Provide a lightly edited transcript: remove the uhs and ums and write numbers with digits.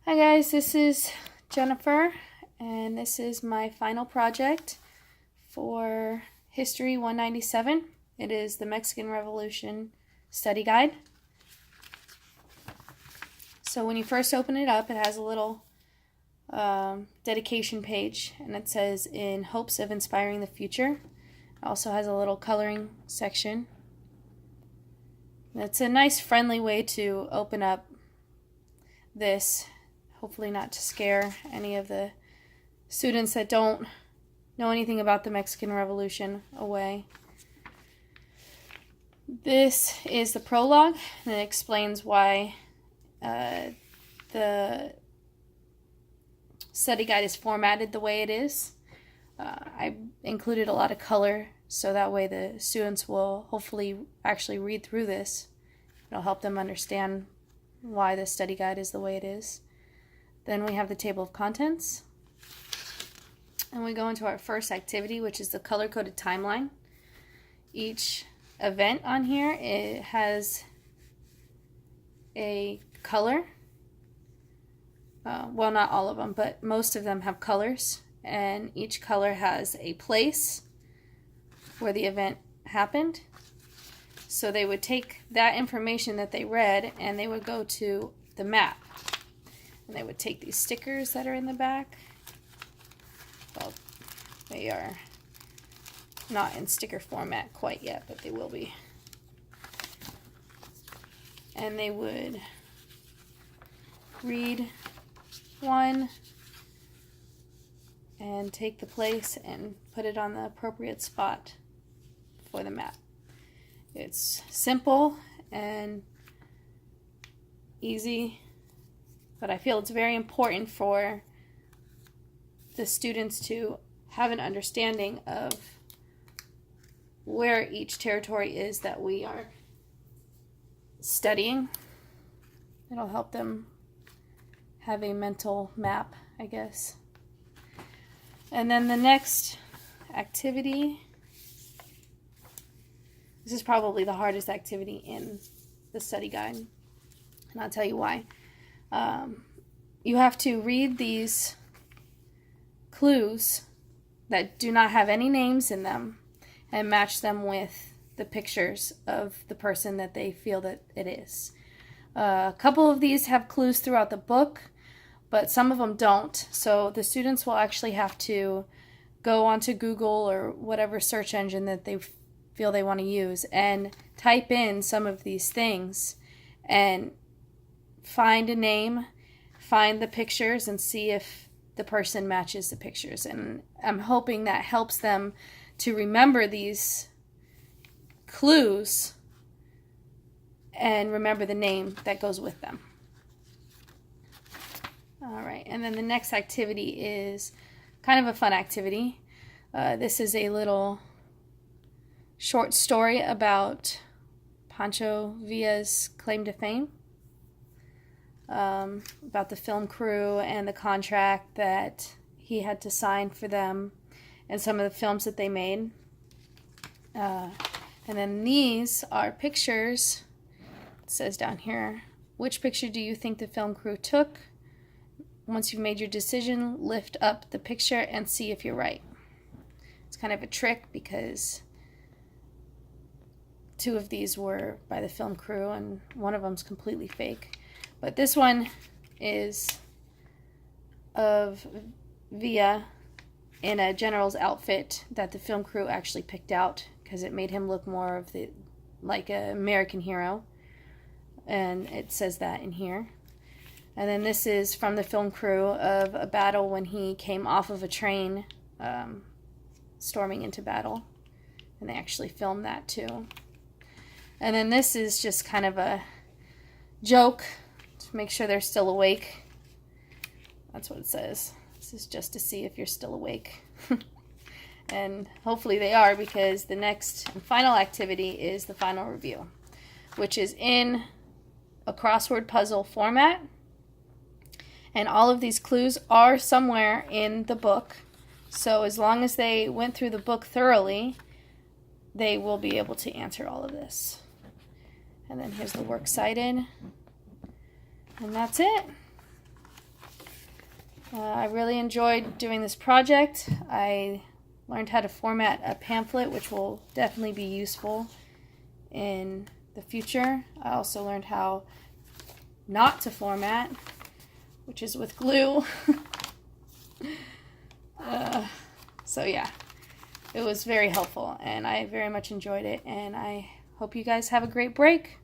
Hi guys, this is Jennifer, and this is my final project for History 197. It is the Mexican Revolution study guide. So when you first open it up, it has a little dedication page, and it says, "In hopes of inspiring the future." It also has a little coloring section. It's a nice, friendly way to open up this. Hopefully not to scare any of the students that don't know anything about the Mexican Revolution away. This is the prologue, and it explains why the study guide is formatted the way it is. I included a lot of color, so that way the students will hopefully actually read through this. It'll help them understand why the study guide is the way it is. Then we have the table of contents. And we go into our first activity, which is the color-coded timeline. Each event on here, it has a color. Well, not all of them, but most of them have colors. And each color has a place where the event happened. So they would take that information that they read and they would go to the map. And they would take these stickers that are in the back. Well, they are not in sticker format quite yet, but they will be. And they would read one and take the place and put it on the appropriate spot for the map. It's simple and easy, but I feel it's very important for the students to have an understanding of where each territory is that we are studying. It'll help them have a mental map, I guess. And then the next activity, this is probably the hardest activity in the study guide, and I'll tell you why. You have to read these clues that do not have any names in them and match them with the pictures of the person that they feel that it is. A couple of these have clues throughout the book, but some of them don't. So the students will actually have to go onto Google or whatever search engine that they feel they want to use and type in some of these things and find a name, find the pictures, and see if the person matches the pictures. And I'm hoping that helps them to remember these clues and remember the name that goes with them. All right, and then the next activity is kind of a fun activity. This is a little short story about Pancho Villa's claim to fame, about the film crew and the contract that he had to sign for them and some of the films that they made. And then these are pictures. It says down here, which picture do you think the film crew took? Once you've made your decision, lift up the picture and see if you're right. It's kind of a trick because two of these were by the film crew and one of them's completely fake. But this one is of Villa in a general's outfit that the film crew actually picked out because it made him look more of the like an American hero. And it says that in here. And then this is from the film crew of a battle when he came off of a train storming into battle. And they actually filmed that too. And then this is just kind of a joke to make sure they're still awake. That's what it says. This is just to see if you're still awake. And hopefully they are, because the next and final activity is the final review, which is in a crossword puzzle format. And all of these clues are somewhere in the book. So as long as they went through the book thoroughly, they will be able to answer all of this. And then here's the works cited. And that's it. I really enjoyed doing this project. I learned how to format a pamphlet, which will definitely be useful in the future. I also learned how not to format, which is with glue. So yeah, it was very helpful, and I very much enjoyed it, and I hope you guys have a great break.